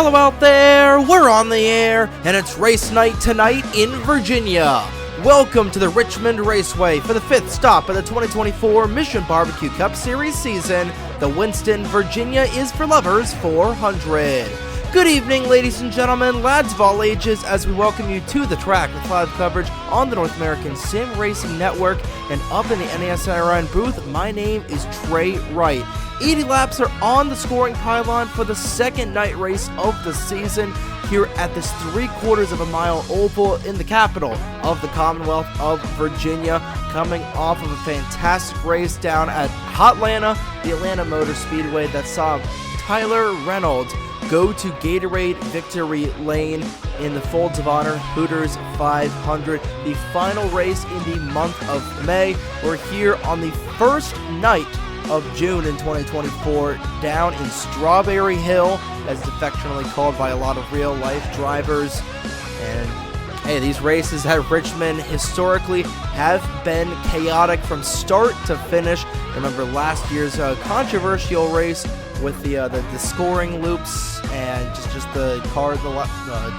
Hello out there, we're on the air, and it's race night tonight in Virginia. Welcome to the Richmond Raceway for the 5th stop of the 2024 Mission Barbecue Cup Series season. The Winston, Virginia is for Lovers 400. Good evening, ladies and gentlemen, lads of all ages, as we welcome you to the track with live coverage on the North American Sim Racing Network and up in the NASRN booth. My name is Trey Wright. 80 laps are on the scoring pylon for the second night race of the season here at this 3/4 of a mile oval in the capital of the Commonwealth of Virginia, coming off of a fantastic race down at Hotlanta, the Atlanta Motor Speedway, that saw Tyler Reynolds go to Gatorade Victory Lane in the Folds of Honor Hooters 500, the final race in the month of May. We're here on the first night of June in 2024 down in Strawberry Hill, as it's affectionately called by a lot of real-life drivers. And hey, these races at Richmond historically have been chaotic from start to finish. Remember last year's controversial race with the scoring loops and just the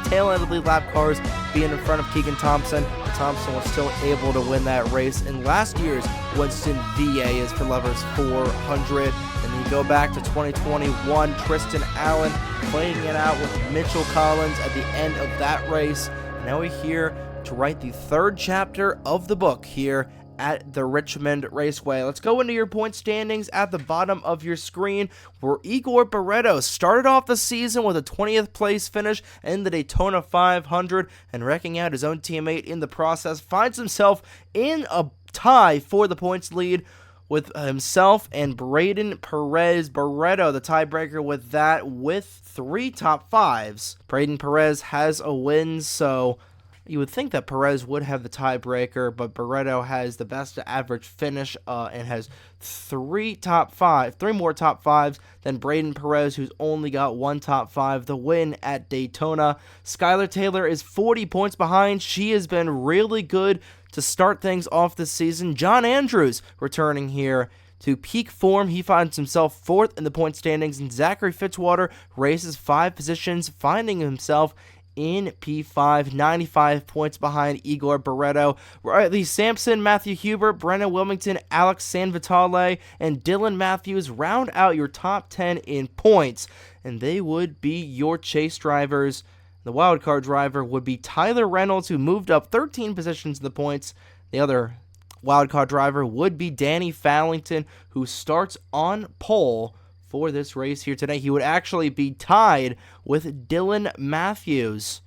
tail end of the lap cars being in front of Keegan Thompson. Thompson was still able to win that race in last year's Winston VA is for Lovers 400. And then you go back to 2021, Tristan Allen playing it out with Mitchell Collins at the end of that race. And now we're here to write the third chapter of the book here at the Richmond Raceway. Let's go into your point standings at the bottom of your screen, where Igor Barreto started off the season with a 20th place finish in the Daytona 500, and wrecking out his own teammate in the process, finds himself in a tie for the points lead with himself and Braden Perez. Barreto, the tiebreaker with that, with 3 top 5s. Braden Perez has a win, so you would think that Perez would have the tiebreaker, but Barreto has the best average finish and has 3 more top 5s than Braden Perez, who's only got 1 top 5, the win at Daytona. Skylar Taylor is 40 points behind. She has been really good to start things off this season. John Andrews returning here to peak form. He finds himself 4th in the point standings, and Zachary Fitzwater races 5 positions, finding himself in P5, 95 points behind Igor Barreto. Riley Sampson, Matthew Hubert, Brennan Wilmington, Alex Sanvitale, and Dylan Matthews round out your top 10 in points, and they would be your chase drivers. The wildcard driver would be Tyler Reynolds, who moved up 13 positions in the points. The other wildcard driver would be Danny Fallington, who starts on pole for this race here today. He would actually be tied with Dylan Matthews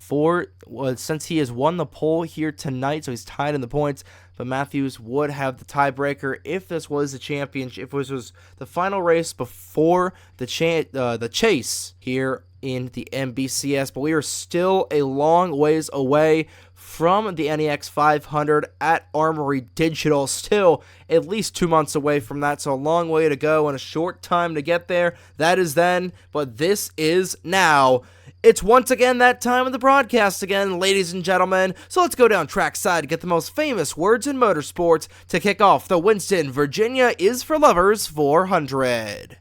since he has won the pole here tonight, so he's tied in the points. But Matthews would have the tiebreaker if this was the championship, if this was the final race before the chase here in the NBCS. But we are still a long ways away from the NEX 500 at Armory Digital, still at least 2 months away from that, so a long way to go and a short time to get there. That is then, but this is now. It's once again that time of the broadcast again, ladies and gentlemen, so let's go down trackside to get the most famous words in motorsports to kick off the Winston, Virginia is for Lovers 400.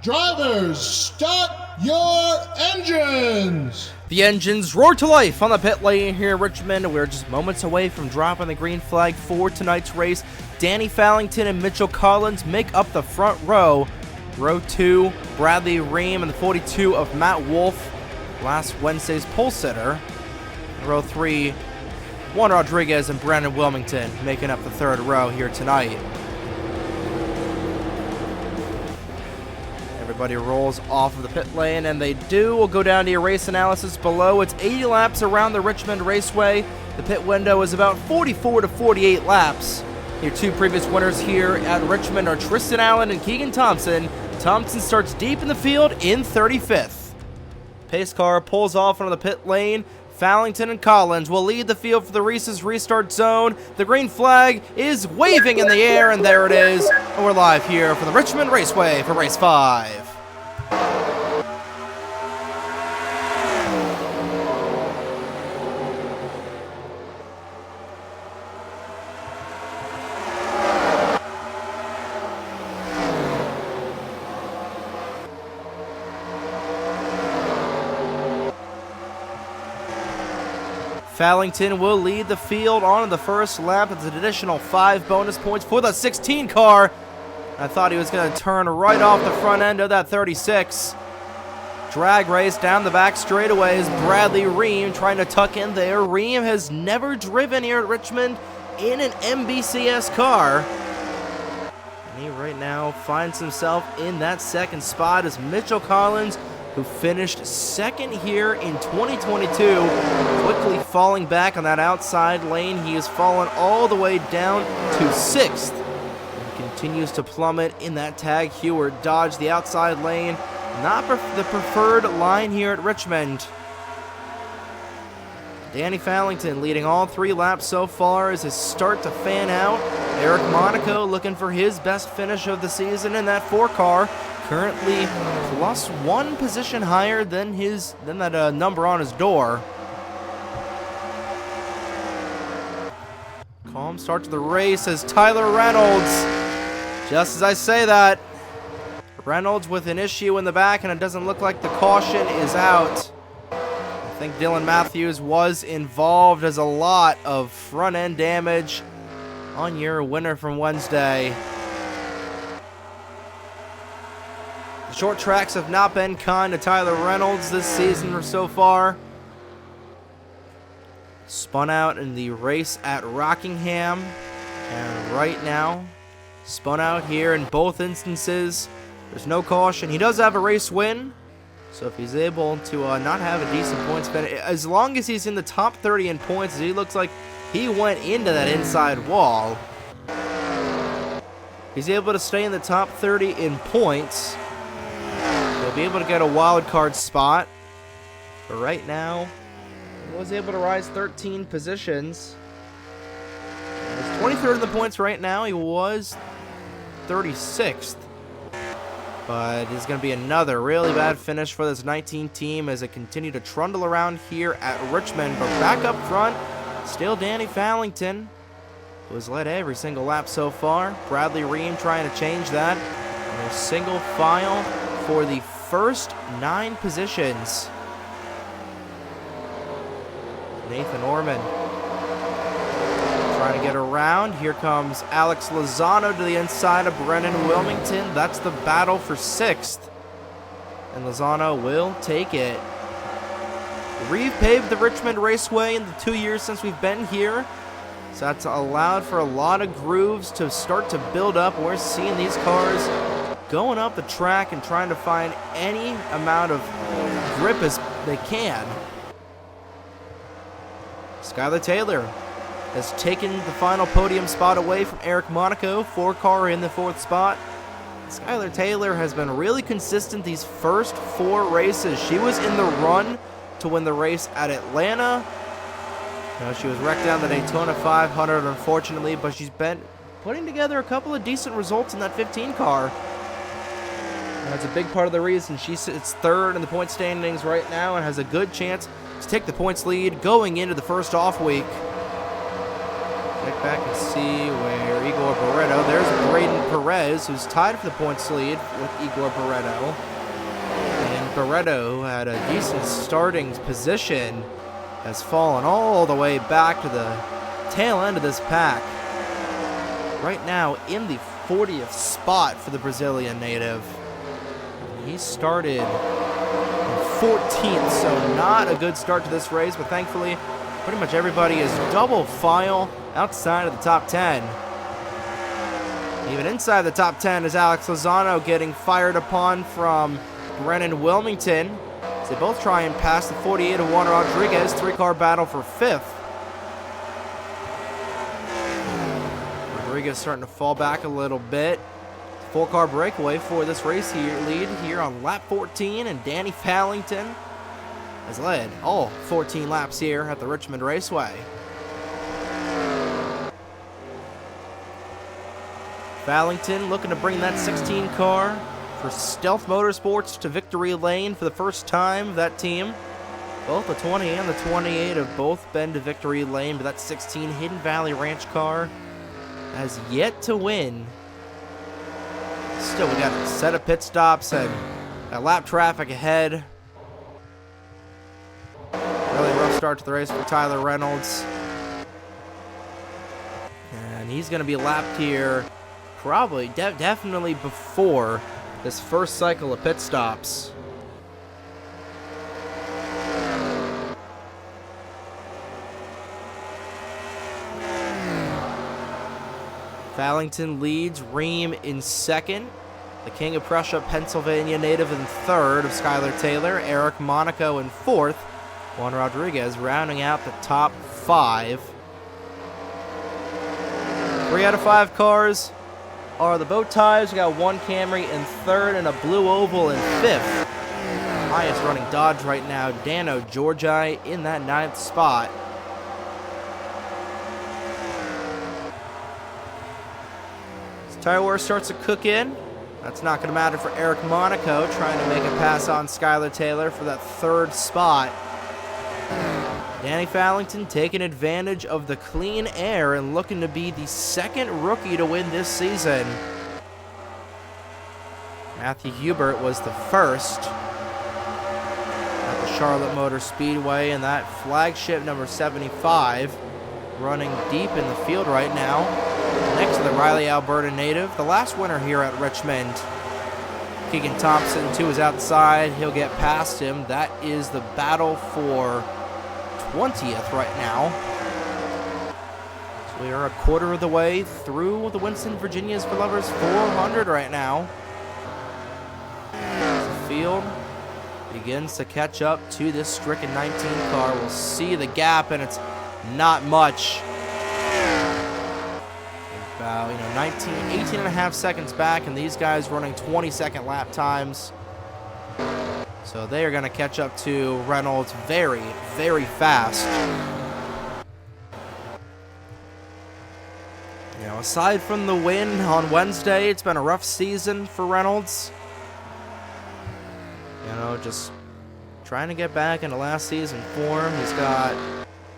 Drivers, start your engines! The engines roar to life on the pit lane here in Richmond. We're just moments away from dropping the green flag for tonight's race. Danny Fallington and Mitchell Collins make up the front row. Row 2, Bradley Ream and the 42 of Matt Wolf, last Wednesday's pole sitter. Row 3, Juan Rodriguez and Brandon Wilmington making up the third row here tonight. Everybody rolls off of the pit lane, and they do. We'll go down to your race analysis below. It's 80 laps around the Richmond Raceway. The pit window is about 44 to 48 laps. Your 2 previous winners here at Richmond are Tristan Allen and Keegan Thompson. Thompson starts deep in the field in 35th. Pace car pulls off onto the pit lane. Fallington and Collins will lead the field for the Reese's restart zone. The green flag is waving in the air, and there it is. And we're live here for the Richmond Raceway for race 5. Fallington will lead the field on the first lap. It's an additional 5 bonus points for the 16 car. I thought he was going to turn right off the front end of that 36. Drag race down the back straightaways. Bradley Ream trying to tuck in there. Ream has never driven here at Richmond in an MBCS car. And he right now finds himself in that second spot as Mitchell Collins, who finished second here in 2022, quickly falling back on that outside lane. He has fallen all the way down to 6th. And continues to plummet in that tag. Heward dodged the outside lane. Not the preferred line here at Richmond. Danny Fallington leading all 3 laps so far as his start to fan out. Eric Monaco looking for his best finish of the season in that 4 car. Currently +1 position higher than that number on his door. Calm start to the race as Tyler Reynolds. Just as I say that, Reynolds with an issue in the back, and it doesn't look like the caution is out. I think Dylan Matthews was involved as a lot of front end damage on your winner from Wednesday. The short tracks have not been kind to Tyler Reynolds this season so far. Spun out in the race at Rockingham, and right now spun out here in both instances. There's no caution. He does have a race win, so if he's able to not have a decent points finish, as long as he's in the top 30 in points, he looks like he went into that inside wall. He's able to stay in the top 30 in points. He'll be able to get a wild card spot, but right now he was able to rise 13 positions. He's 23rd in the points right now. He was 36th. But it's going to be another really bad finish for this 19 team as they continue to trundle around here at Richmond. But back up front, still Danny Fallington, who has led every single lap so far. Bradley Ream trying to change that. And a single file for the first 9 positions. Nathan Orman trying to get around. Here comes Alex Lozano to the inside of Brennan Wilmington. That's the battle for 6th. And Lozano will take it. We've paved the Richmond Raceway in the 2 years since we've been here. So that's allowed for a lot of grooves to start to build up. We're seeing these cars going up the track and trying to find any amount of grip as they can. Skylar Taylor has taken the final podium spot away from Eric Monaco. 4 car in the 4th spot. Skylar Taylor has been really consistent these first 4 races. She was in the run to win the race at Atlanta. She was wrecked down the Daytona 500, unfortunately, but she's been putting together a couple of decent results in that 15 car. That's a big part of the reason she sits 3rd in the point standings right now and has a good chance to take the points lead going into the first off week. Check back and see where Igor Barreto. There's Braden Perez, who's tied for the points lead with Igor Barreto. And Barreto, who had a decent starting position, has fallen all the way back to the tail end of this pack. Right now in the 40th spot for the Brazilian native. He started 14th, so not a good start to this race, but thankfully pretty much everybody is double file outside of the top 10. Even inside the top 10 is Alex Lozano getting fired upon from Brennan Wilmington. They both try and pass the 48 of Juan Rodriguez. 3-car battle for 5th. Rodriguez starting to fall back a little bit. 4-car breakaway for this race here, lead here on lap 14, and Danny Fallington has led all 14 laps here at the Richmond Raceway. Fallington looking to bring that 16 car for Stealth Motorsports to victory lane for the first time. That team, both the 20 and the 28, have both been to victory lane, but that 16 Hidden Valley Ranch car has yet to win. Still, we got a set of pit stops and lap traffic ahead. Really rough start to the race for Tyler Reynolds. And he's going to be lapped here probably, definitely before this first cycle of pit stops. Fallington leads, Ream in second. The King of Prussia, Pennsylvania native in third of Skylar Taylor. Eric Monaco in fourth. Juan Rodriguez rounding out the top 5. 3 out of 5 cars are the bow ties. We got one Camry in third and a blue oval in fifth. Highest running Dodge right now, Dano Georgi in that 9th spot. Tire war starts to cook in. That's not going to matter for Eric Monaco, trying to make a pass on Skylar Taylor for that 3rd spot. Danny Fallington taking advantage of the clean air and looking to be the 2nd rookie to win this season. Matthew Hubert was the 1st at the Charlotte Motor Speedway, and that flagship number 75 running deep in the field right now. Next to the Riley, Alberta native, the last winner here at Richmond. Keegan Thompson, too, is outside. He'll get past him. That is the battle for 20th right now. So we are a quarter of the way through the Winston, Virginia's for Lovers 400 right now. The field begins to catch up to this stricken 19 car. We'll see the gap, and it's not much. About 18 and a half seconds back, and these guys running 22nd lap times. So they are going to catch up to Reynolds very, very fast. Aside from the win on Wednesday, it's been a rough season for Reynolds. Just trying to get back into last season form. He's got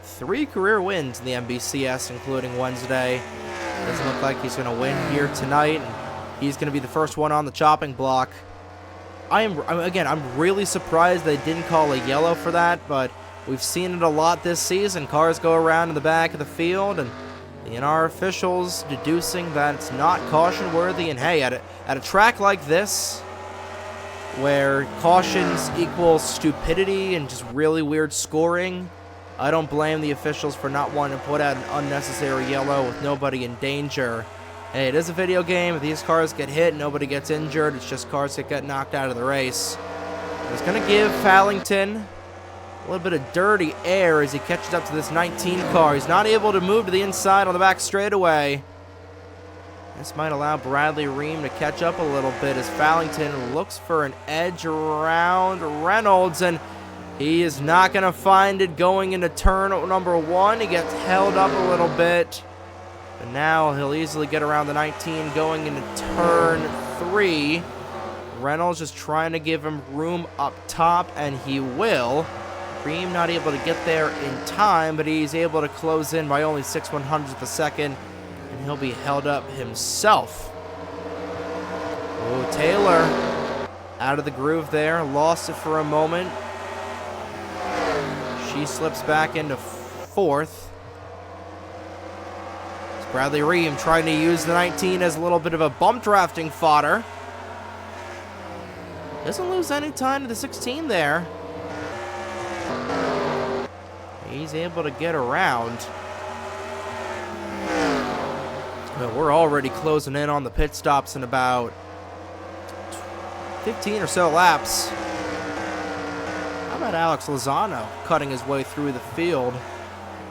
3 career wins in the NBCS, including Wednesday. Doesn't look like he's going to win here tonight. He's going to be the first one on the chopping block. I'm really surprised they didn't call a yellow for that, but we've seen it a lot this season. Cars go around in the back of the field, and the NR officials deducing that it's not caution worthy. And hey, at a track like this, where cautions equal stupidity and just really weird scoring, I don't blame the officials for not wanting to put out an unnecessary yellow with nobody in danger. Hey, it is a video game. If these cars get hit, nobody gets injured. It's just cars that get knocked out of the race. It's going to give Fallington a little bit of dirty air as he catches up to this 19 car. He's not able to move to the inside on the back straightaway. This might allow Bradley Ream to catch up a little bit as Fallington looks for an edge around Reynolds, and he is not going to find it going into turn number 1. He gets held up a little bit, but now he'll easily get around the 19 going into turn 3. Reynolds just trying to give him room up top, and he will. Ream not able to get there in time, but he's able to close in by only 6/100ths of a second, and he'll be held up himself. Oh, Taylor out of the groove there, lost it for a moment. She slips back into 4th. It's Bradley Ream trying to use the 19 as a little bit of a bump drafting fodder. Doesn't lose any time to the 16 there. He's able to get around. But we're already closing in on the pit stops in about 15 or so laps. How about Alex Lozano cutting his way through the field?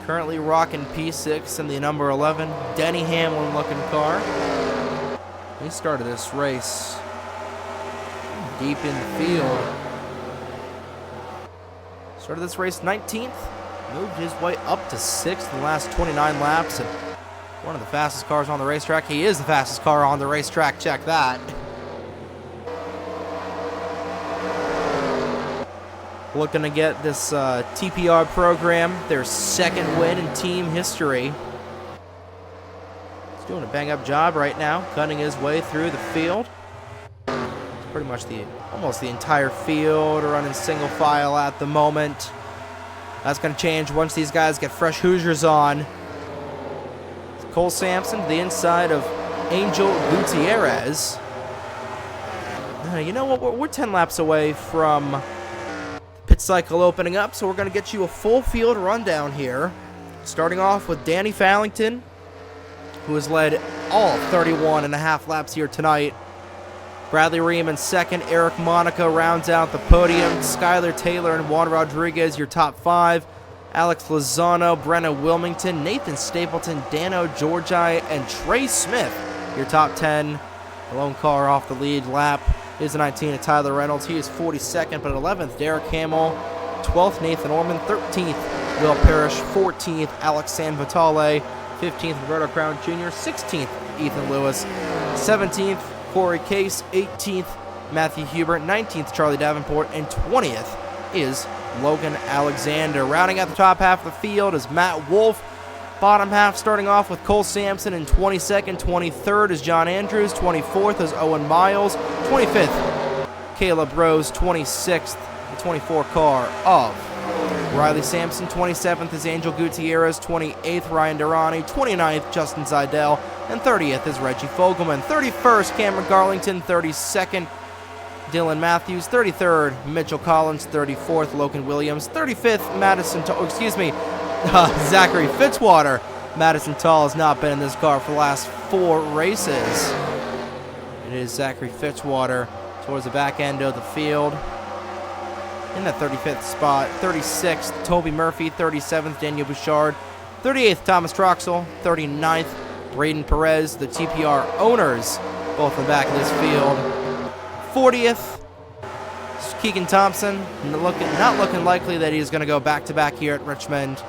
Currently rocking P6 in the number 11 Denny Hamlin looking car. He started this race deep in the field. Started this race 19th. Moved his way up to 6th in the last 29 laps. And one of the fastest cars on the racetrack. He is the fastest car on the racetrack. Check that. Looking to get this TPR program their 2nd win in team history. He's doing a bang-up job right now, cutting his way through the field. Pretty much almost the entire field running single file at the moment. That's going to change once these guys get fresh Hoosiers on. Cole Sampson to the inside of Angel Gutierrez. You know what? We're 10 laps away from the pit cycle opening up, so we're going to get you a full field rundown here. Starting off with Danny Fallington, who has led all 31 and a half laps here tonight. Bradley Ream in second. Eric Monaco rounds out the podium. Skylar Taylor and Juan Rodriguez, your top 5. Alex Lozano, Brenna Wilmington, Nathan Stapleton, Dano Georgi, and Trey Smith, your top 10. The lone car off the lead lap is the 19 of Tyler Reynolds. He is 42nd, but 11th, Derek Hamill. 12th, Nathan Orman. 13th, Will Parrish. 14th, Alex Sanvitale. 15th, Roberto Crown Jr. 16th, Ethan Lewis. 17th, Corey Case. 18th, Matthew Hubert. 19th, Charlie Davenport. And 20th is Logan Alexander. Rounding out the top half of the field is Matt Wolf. Bottom half starting off with Cole Sampson in 22nd. 23rd is John Andrews. 24th is Owen Miles. 25th, Caleb Rose. 26th, the 24 car of Riley Sampson. 27th is Angel Gutierrez. 28th, Ryan Durrani. 29th, Justin Zidell. And 30th is Reggie Fogelman. 31st, Cameron Garlington. 32nd, Dylan Matthews. 33rd, Mitchell Collins. 34th, Logan Williams. 35th, Zachary Fitzwater. Madison Tall has not been in this car for the last 4 races. It is Zachary Fitzwater towards the back end of the field in that 35th spot. 36th, Toby Murphy. 37th, Daniel Bouchard. 38th, Thomas Troxel. 39th, Braden Perez. The TPR owners, both in the back of this field. 40th, Keegan Thompson. Not looking likely that he's going to go back-to-back here at Richmond.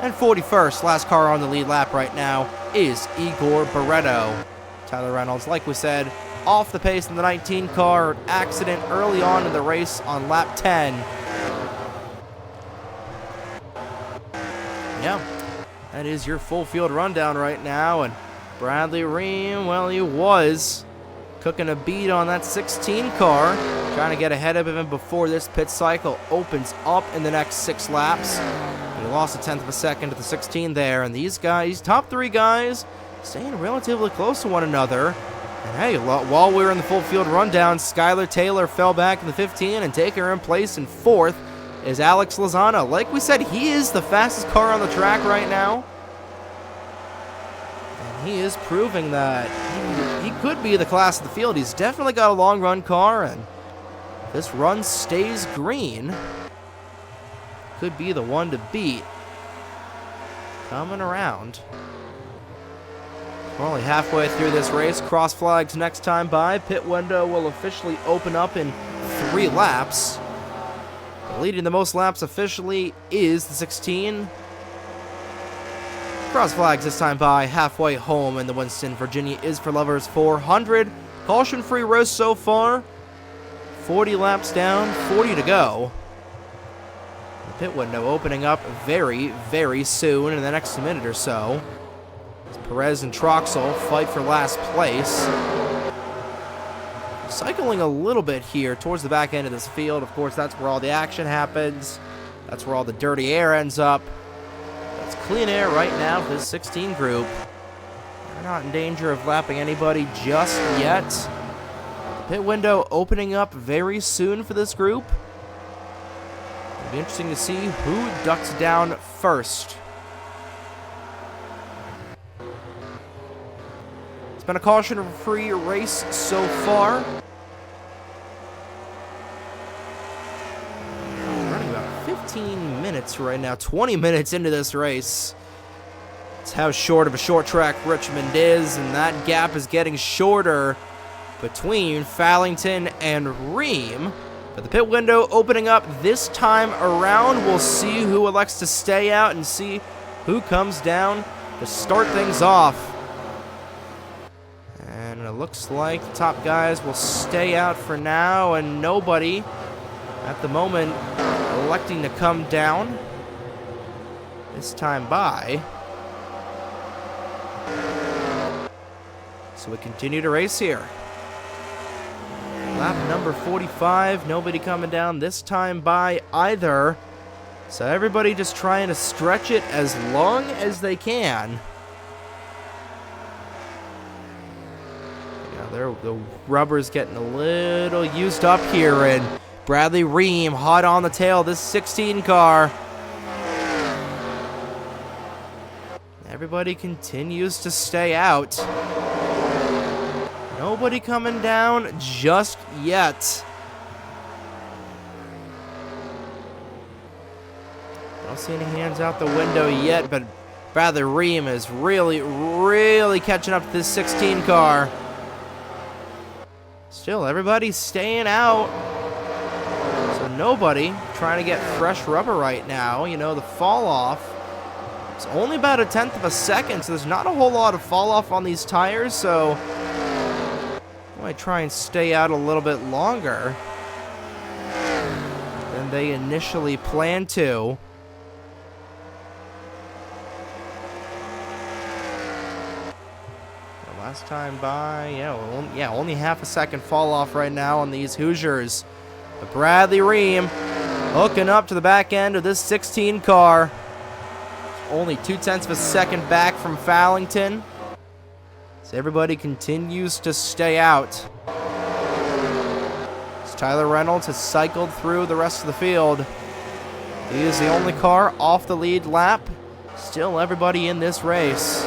And 41st, last car on the lead lap right now, is Igor Barreto. Tyler Reynolds, like we said, off the pace in the 19 car. Accident early on in the race on lap 10. Yeah, that is your full field rundown right now. And Bradley Ream, well, he was cooking a beat on that 16 car, trying to get ahead of him before this pit cycle opens up in the next 6 laps. He lost a 10th of a second to the 16 there, and these guys, top 3 guys, staying relatively close to one another. And hey, while we were in the full field rundown, Skylar Taylor fell back in the 15, and taking her in place in 4th is Alex Lozano. Like we said, he is the fastest car on the track right now. And he is proving that he could be the class of the field. He's definitely got a long run car, and if this run stays green, could be the one to beat. Coming around. We're only halfway through this race. Cross flags next time by. Pit window will officially open up in 3 laps. Leading the most laps officially is the 16. Cross flags this time by halfway home in the Winston, Virginia is for Lovers 400. Caution-free race so far. 40 laps down, 40 to go. The pit window opening up very, very soon in the next minute or so. As Perez and Troxel fight for last place. Cycling a little bit here towards the back end of this field. Of course, that's where all the action happens. That's where all the dirty air ends up. It's clean air right now for this 16 group. They're not in danger of lapping anybody just yet. The pit window opening up very soon for this group. It'll be interesting to see who ducks down first. It's been a caution-free race so far. Running about 15 minutes right now, 20 minutes into this race. It's how short of a short track Richmond is, and that gap is getting shorter between Fallington and Ream. But the pit window opening up this time around. We'll see who elects to stay out and see who comes down to start things off. And it looks like the top guys will stay out for now, and nobody at the moment electing to come down this time by. So we continue to race here. Lap number 45, nobody coming down this time by either. So everybody just trying to stretch it as long as they can. Yeah, the rubber's getting a little used up here, and Bradley Ream hot on the tail of this 16 car. Everybody continues to stay out. Nobody coming down just yet. Don't see any hands out the window yet, but Bradley Ream is really catching up to this 16 car. Still, everybody's staying out. So nobody trying to get fresh rubber right now. You know, the fall off. It's only about 1/10 of a second, so there's not a whole lot of fall off on these tires, so I might try and stay out a little bit longer than they initially planned to. The last time by, only half a second fall off right now on these Hoosiers. But Bradley Ream hooking up to the back end of this 16 car. Only 0.2 of a second back from Fallington. So everybody continues to stay out. As Tyler Reynolds has cycled through the rest of the field. He is the only car off the lead lap. Still everybody in this race.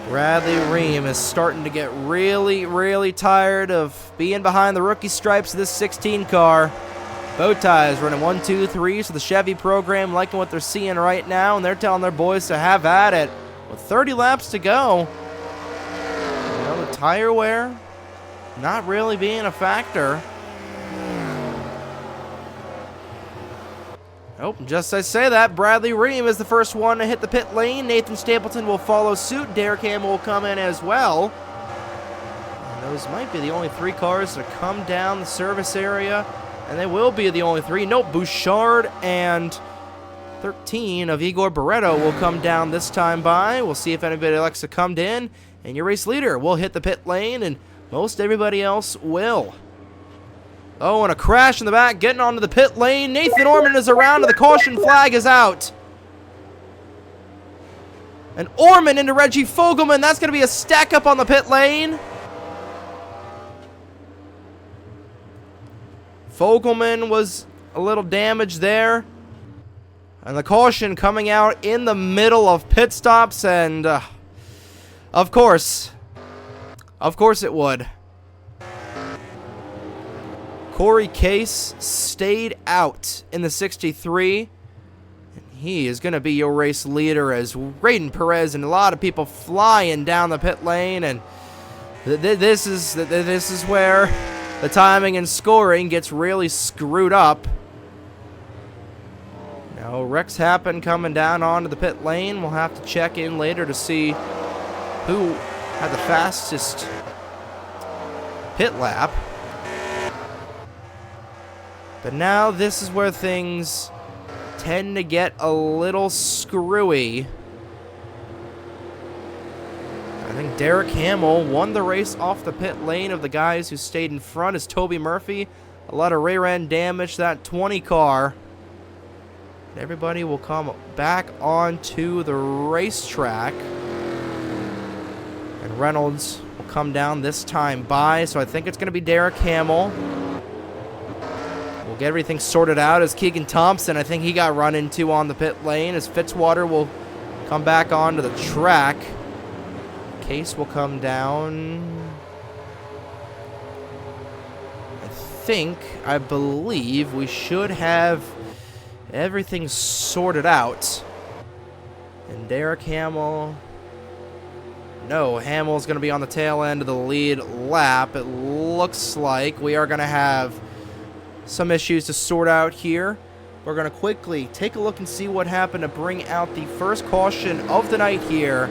Bradley Ream is starting to get really tired of being behind the rookie stripes of this 16 car. Bow ties running 1, 2, 3, so the Chevy program liking what they're seeing right now, and they're telling their boys to have at it. With 30 laps to go, you know, the tire wear not really being a factor. Oh, just as I say that, Bradley Ream is the first one to hit the pit lane. Nathan Stapleton will follow suit. Derek Hamill will come in as well. And those might be the only 3 cars to come down the service area. And they will be the only 3. Nope, Bouchard and 13 of Igor Barreto will come down this time by. We'll see if anybody likes to come in. And your race leader will hit the pit lane, and most everybody else will. Oh, and a crash in the back, getting onto the pit lane. Nathan Orman is around, and the caution flag is out. And Orman into Reggie Fogelman. That's going to be a stack up on the pit lane. Fogelman was a little damaged there. And the caution coming out in the middle of pit stops, and of course it would. Corey Case stayed out in the 63. And he is going to be your race leader as Raiden Perez and a lot of people flying down the pit lane. And this is where the timing and scoring gets really screwed up. Now, Rex Happen coming down onto the pit lane. We'll have to check in later to see who had the fastest pit lap. But now this is where things tend to get a little screwy. I think Derek Hamill won the race off the pit lane of the guys who stayed in front as Toby Murphy. A lot of rear end damage, that 20 car. Everybody will come back onto the racetrack. And Reynolds will come down this time by, so I think it's going to be Derek Hamill. We'll get everything sorted out as Keegan Thompson, I think he got run into on the pit lane, as Fitzwater will come back onto the track. Case will come down. I believe we should have everything sorted out. And Derek Hamill. No, Hamill's going to be on the tail end of the lead lap. It looks like we are going to have some issues to sort out here. We're going to quickly take a look and see what happened to bring out the first caution of the night here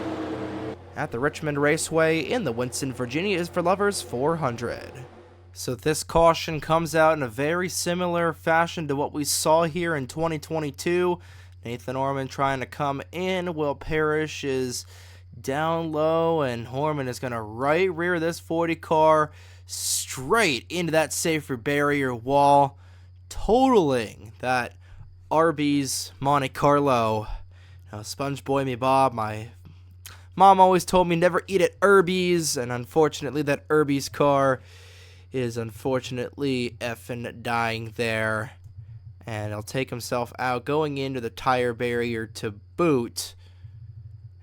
at the Richmond Raceway in the Winston, Virginia is for Lovers 400. So this caution comes out in a very similar fashion to what we saw here in 2022. Nathan Orman trying to come in. Will Parrish is down low, and Horman is going to right rear this 40 car straight into that safer barrier wall, totaling that Arby's Monte Carlo. Now, Sponge Boy Me Bob, my mom always told me never eat at Arby's, and unfortunately that Arby's car is unfortunately effing dying there. And he'll take himself out, going into the tire barrier to boot.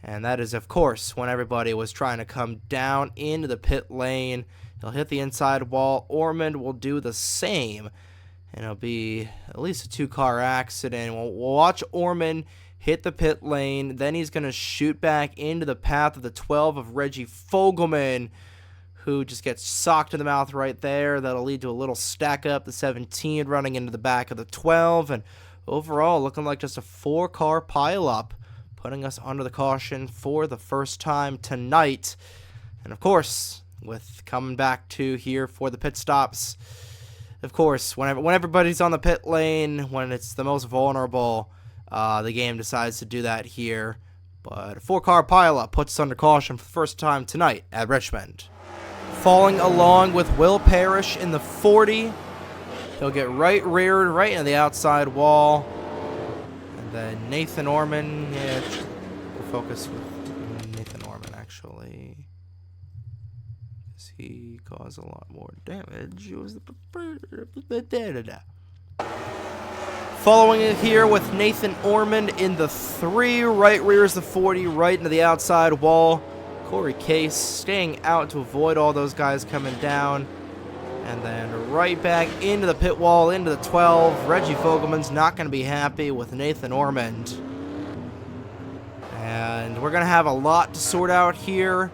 And that is, of course, when everybody was trying to come down into the pit lane. He'll hit the inside wall. Ormond will do the same. And it'll be at least a 2-car accident. We'll watch Ormond hit the pit lane. Then he's going to shoot back into the path of the 12 of Reggie Fogelman, who just gets socked in the mouth right there. That'll lead to a little stack up. The 17 running into the back of the 12. And overall, looking like just a 4-car pileup, putting us under the caution for the first time tonight. And of course, with coming back to here for the pit stops, of course, when everybody's on the pit lane, when it's the most vulnerable, the game decides to do that here. But a 4-car pileup puts us under caution for the first time tonight at Richmond. Falling along with Will Parrish in the 40. He'll get reared right into the outside wall. And then Nathan Ormond, we'll focus with Nathan Ormond actually, because he caused a lot more damage. It was Following it here with Nathan Ormond in the 3. Right rear is the 40, right into the outside wall. Corey Case staying out to avoid all those guys coming down. And then right back into the pit wall, into the 12. Reggie Fogelman's not going to be happy with Nathan Ormond. And we're going to have a lot to sort out here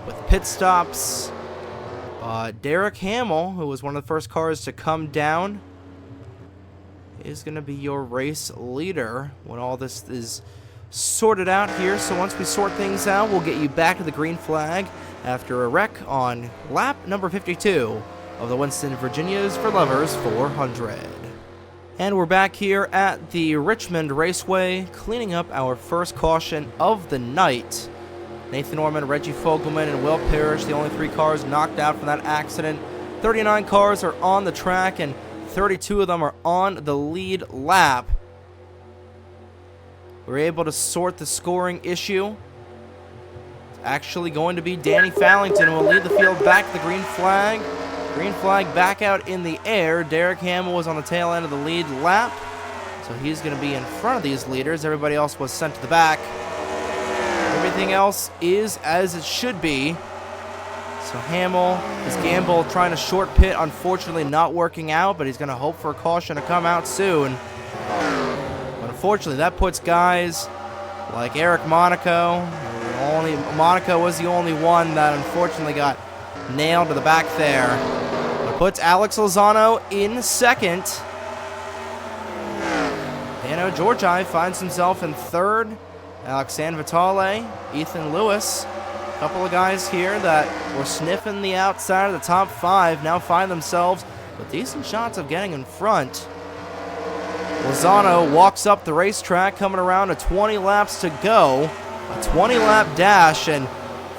with pit stops. Derek Hamill, who was one of the first cars to come down, is going to be your race leader when all this is sorted out here. So once we sort things out, we'll get you back to the green flag after a wreck on lap number 52 of the Winston, Virginia's for Lovers 400. And we're back here at the Richmond Raceway, cleaning up our first caution of the night. Nathan Ormond, Reggie Fogelman, and Will Parrish, the only 3 cars knocked out from that accident. 39 cars are on the track, and 32 of them are on the lead lap. We're able to sort the scoring issue. It's actually going to be Danny Fallington who will lead the field back to the green flag. Green flag back out in the air. Derek Hamill was on the tail end of the lead lap, so he's going to be in front of these leaders. Everybody else was sent to the back. Everything else is as it should be. So Hamill, his gamble trying to short pit, unfortunately not working out, but he's going to hope for a caution to come out soon. But unfortunately, that puts guys like Eric Monaco. Monaco was the only one that unfortunately got nailed to the back there. But puts Alex Lozano in second. Dano Georgi finds himself in third. Alexandre Vitale, Ethan Lewis. A couple of guys here that were sniffing the outside of the top 5 now find themselves with decent shots of getting in front. Lozano walks up the racetrack, coming around to 20 laps to go. A 20-lap dash, and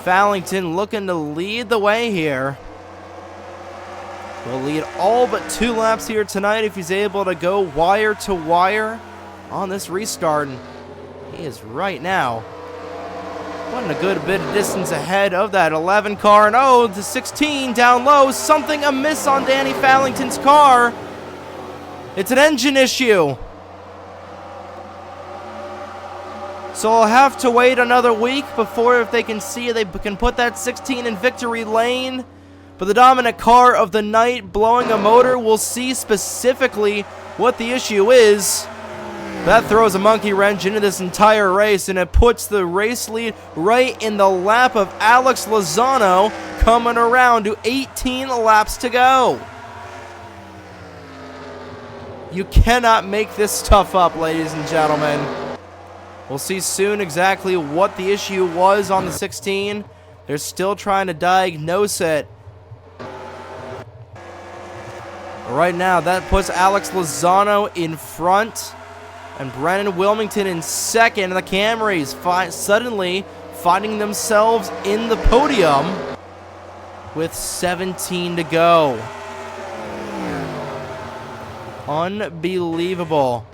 Fallington looking to lead the way here. Will lead all but 2 laps here tonight if he's able to go wire to wire on this restart. And he is right now running a good bit of distance ahead of that 11 car. And oh, the 16 down low. Something amiss on Danny Fallington's car. It's an engine issue. So I'll have to wait another week before if they can see they can put that 16 in victory lane. But the dominant car of the night blowing a motor, we'll see specifically what the issue is. That throws a monkey wrench into this entire race, and it puts the race lead right in the lap of Alex Lozano, coming around to 18 laps to go. You cannot make this stuff up, ladies and gentlemen. We'll see soon exactly what the issue was on the 16. They're still trying to diagnose it. Right now, that puts Alex Lozano in front and Brennan Wilmington in second. And the Camrys suddenly finding themselves in the podium. with 17 to go. Unbelievable.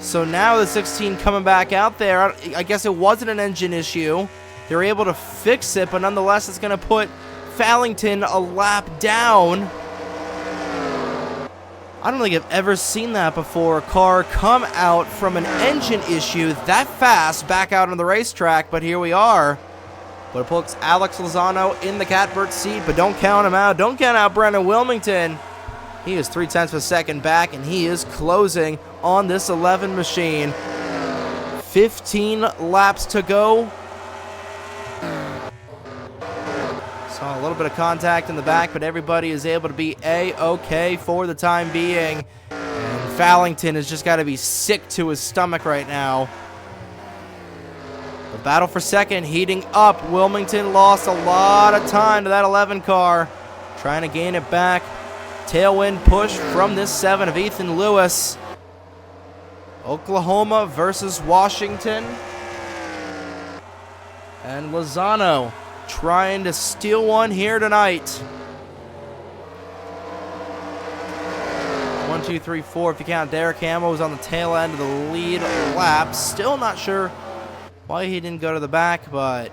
So now the 16 coming back out there. I guess it wasn't an engine issue. They were able to fix it, but nonetheless, it's going to put Fallington a lap down. I don't think I've ever seen that before. A car come out from an engine issue that fast back out on the racetrack, but here we are. But it puts Alex Lozano in the catbird seat, but don't count him out. Don't count out Brendan Wilmington. He is 0.3 of a second back, and he is closing on this 11 machine. 15 laps to go. Saw a little bit of contact in the back, but everybody is able to be A-okay for the time being. And Fallington has just got to be sick to his stomach right now. The battle for second heating up. Wilmington lost a lot of time to that 11 car. Trying to gain it back. Tailwind push from this 7 of Ethan Lewis. Oklahoma versus Washington. And Lozano trying to steal one here tonight. 1, 2, 3, 4. If you count Derek Hamill was on the tail end of the lead lap. Still not sure why he didn't go to the back, but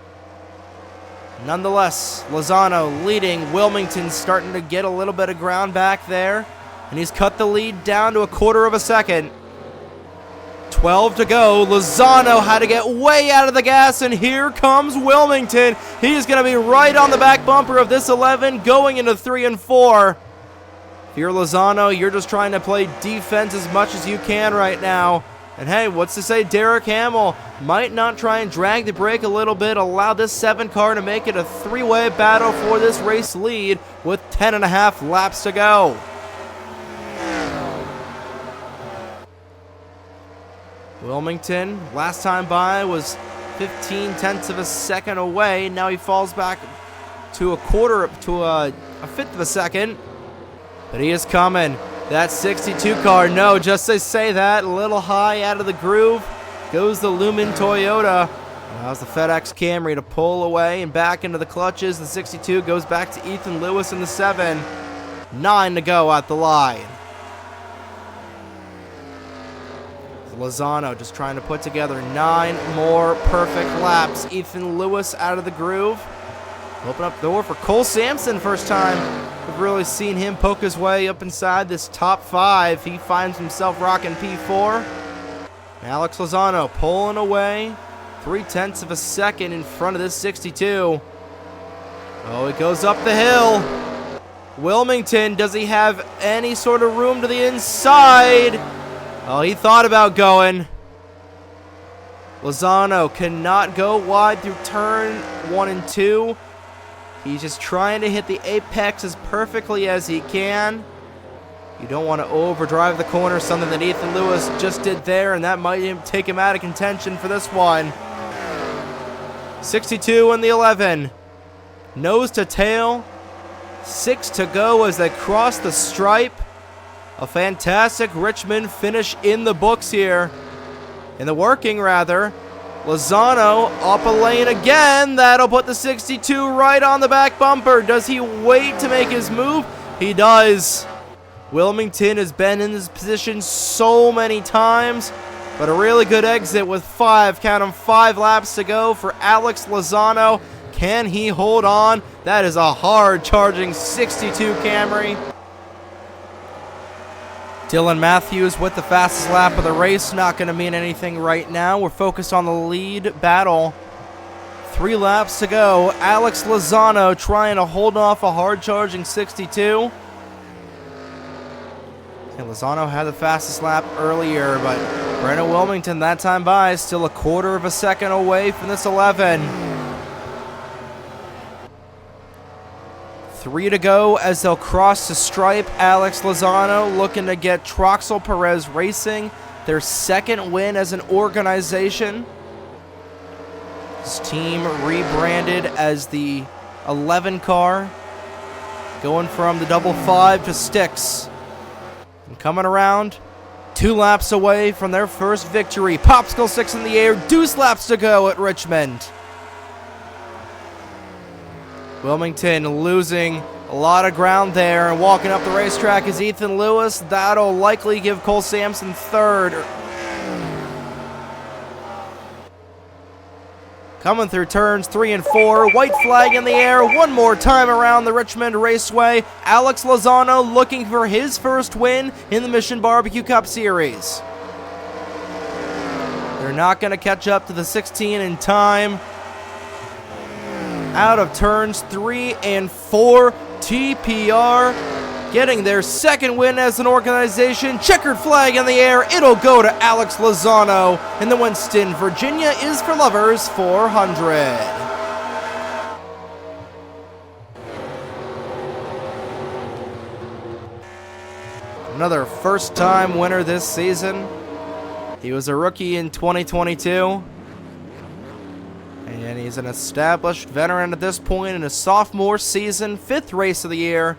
nonetheless, Lozano leading. Wilmington starting to get a little bit of ground back there, and he's cut the lead down to 1/4 of a second. 12 to go. Lozano had to get way out of the gas, and here comes Wilmington. He is going to be right on the back bumper of this 11 going into 3 and 4. If you're Lozano, you're just trying to play defense as much as you can right now. And hey, what's to say Derek Hamill might not try and drag the brake a little bit, allow this 7 car to make it a 3-way battle for this race lead with 10.5 laps to go. Wilmington, last time by, was 0.15 of a second away. Now he falls back to a 1/5 of a second. But he is coming. That 62 car, no, just to say that, a little high out of the groove goes the Lumen Toyota. Allows the FedEx Camry to pull away and back into the clutches. The 62 goes back to Ethan Lewis in the 7. 9 to go at the line. Lozano just trying to put together 9 more perfect laps. Ethan Lewis out of the groove. Open up the door for Cole Sampson. First time we've really seen him poke his way up inside this top 5. He finds himself rocking P4. Alex Lozano pulling away. 0.3 of a second in front of this 62. Oh, it goes up the hill. Wilmington, does he have any sort of room to the inside? Oh, he thought about going. Lozano cannot go wide through turn 1 and 2. He's just trying to hit the apex as perfectly as he can. You don't want to overdrive the corner, something that Ethan Lewis just did there, and that might take him out of contention for this one. 62 in the 11. Nose to tail. 6 to go as they cross the stripe. A fantastic Richmond finish in the books here. In the working, rather. Lozano up a lane again. That'll put the 62 right on the back bumper. Does he wait to make his move? He does. Wilmington has been in this position so many times, but a really good exit with 5, count 'em, 5 laps to go for Alex Lozano. Can he hold on? That is a hard charging 62 Camry. Dylan Matthews with the fastest lap of the race. Not going to mean anything right now. We're focused on the lead battle. 3 laps to go. Alex Lozano trying to hold off a hard-charging 62. And Lozano had the fastest lap earlier, but Brendan Wilmington that time by is still a 1/4 of a second away from this 11. 3 to go as they'll cross the stripe. Alex Lozano looking to get Troxel Perez Racing their 2nd win as an organization. This team rebranded as the 11 car, going from the 5 to Sticks. And coming around, 2 laps away from their first victory. Popsicle sticks in the air, deuce laps to go at Richmond. Wilmington losing a lot of ground there, and walking up the racetrack is Ethan Lewis. That'll likely give Cole Sampson third. Coming through turns 3 and 4, white flag in the air one more time around the Richmond Raceway. Alex Lozano looking for his first win in the Mission Barbecue Cup Series. They're not going to catch up to the 16 in time. Out of turns 3 and 4, TPR getting their second win as an organization. Checkered flag in the air. It'll go to Alex Lozano, and the Winston, Virginia is for Lovers 400. Another first-time winner this season. He was a rookie in 2022. And he's an established veteran at this point in his sophomore season, 5th race of the year.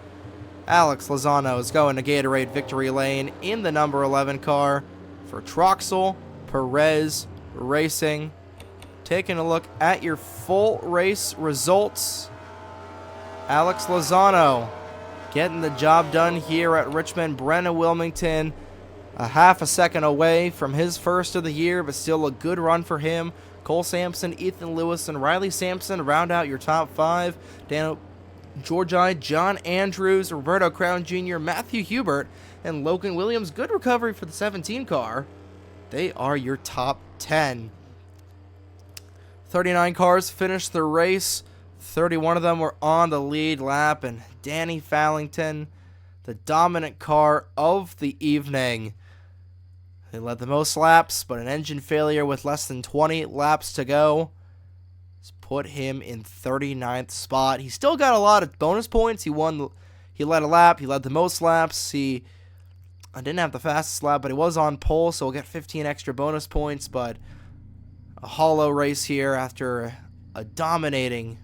Alex Lozano is going to Gatorade Victory Lane in the number 11 car for Troxel Perez Racing. Taking a look at your full race results. Alex Lozano getting the job done here at Richmond. Brenna Wilmington a half a second away from his first of the year, but still a good run for him. Cole Sampson, Ethan Lewis, and Riley Sampson round out your top 5. Daniel Georgi, John Andrews, Roberto Crown Jr., Matthew Hubert, and Logan Williams. Good recovery for the 17 car. They are your top 10. 39 cars finished the race. 31 of them were on the lead lap, and Danny Fallington, the dominant car of the evening. They led the most laps, but an engine failure with less than 20 laps to go put him in 39th spot. He still got a lot of bonus points. He led a lap. He led the most laps. I didn't have the fastest lap, but he was on pole, so we'll get 15 extra bonus points. But a hollow race here after a dominating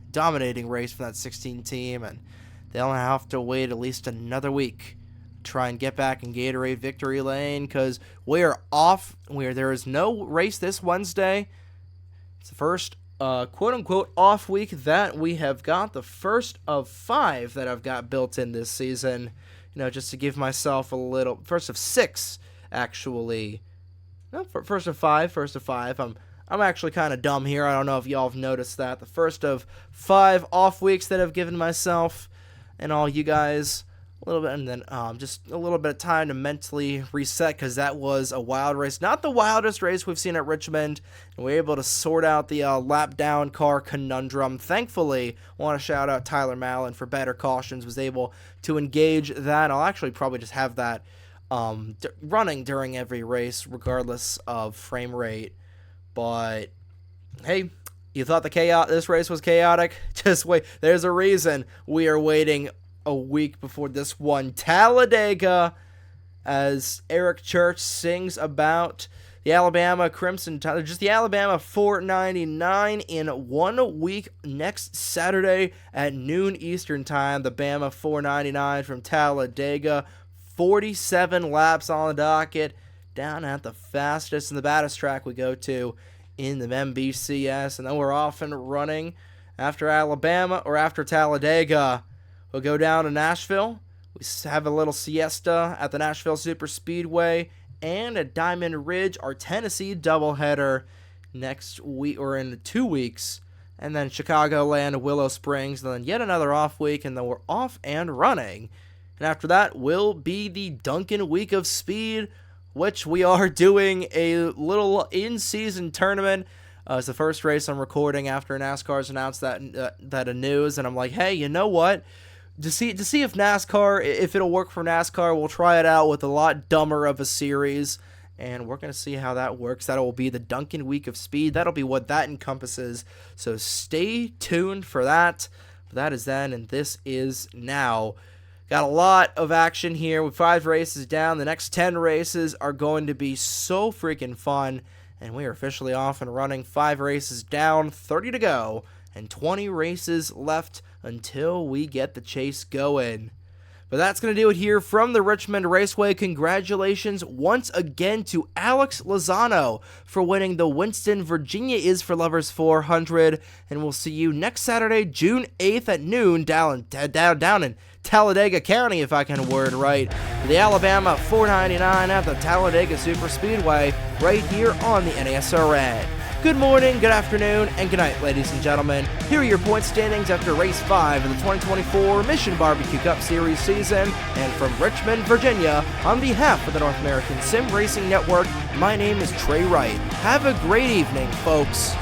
race for that 16 team, and they'll have to wait at least another week to try and get back in Gatorade Victory Lane, because we are off. There is no race this Wednesday. It's the first quote-unquote off week that we have got, the first of 5 that I've got built in this season, just to give myself a little, first of 6 actually, no, first of 5, I'm actually kind of dumb here. I don't know if y'all have noticed that, the first of 5 off weeks that I've given myself and all you guys a little bit, and then just a little bit of time to mentally reset, because that was a wild race, not the wildest race we've seen at Richmond, and we were able to sort out the lap down car conundrum. Thankfully, I want to shout out Tyler Mallon for Better Cautions, was able to engage that. I'll actually probably just have that running during every race, regardless of frame rate. But hey, you thought this race was chaotic? Just wait. There's a reason we are waiting a week before this one. Talladega, as Eric Church sings about the Alabama Crimson Tide, just the Alabama 499 in 1 week next Saturday at noon Eastern time. The Bama 499 from Talladega, 47 laps on the docket, down at the fastest and the baddest track we go to in the MBCS, and then we're off and running after Alabama, or after Talladega. We'll go down to Nashville. We have a little siesta at the Nashville Super Speedway, and at Diamond Ridge, our Tennessee doubleheader next week, or in 2 weeks, and then Chicagoland, Willow Springs, and then yet another off week, and then we're off and running. And after that will be the Duncan Week of Speed, which we are doing a little in-season tournament. It's the first race I'm recording after NASCAR's announced that news, and I'm like, hey, you know what? To see if NASCAR, if it'll work for NASCAR, we'll try it out with a lot dumber of a series, and we're going to see how that works. That will be the Duncan Week of Speed. That'll be what that encompasses, so stay tuned for that. That is then, and this is now. Got a lot of action here with 5 races down. The next 10 races are going to be so freaking fun, and we are officially off and running. 5 races down, 30 to go, and 20 races left until we get the chase going. But that's going to do it here from the Richmond Raceway. Congratulations once again to Alex Lozano for winning the Winston Virginia Is for Lovers 400. And we'll see you next Saturday, June 8th at noon down in Talladega County, if I can word right, for the Alabama 499 at the Talladega Superspeedway right here on the NASRA. Good morning, good afternoon, and good night, ladies and gentlemen. Here are your point standings after Race 5 of the 2024 Mission Barbecue Cup Series season. And from Richmond, Virginia, on behalf of the North American Sim Racing Network, my name is Trey Wright. Have a great evening, folks.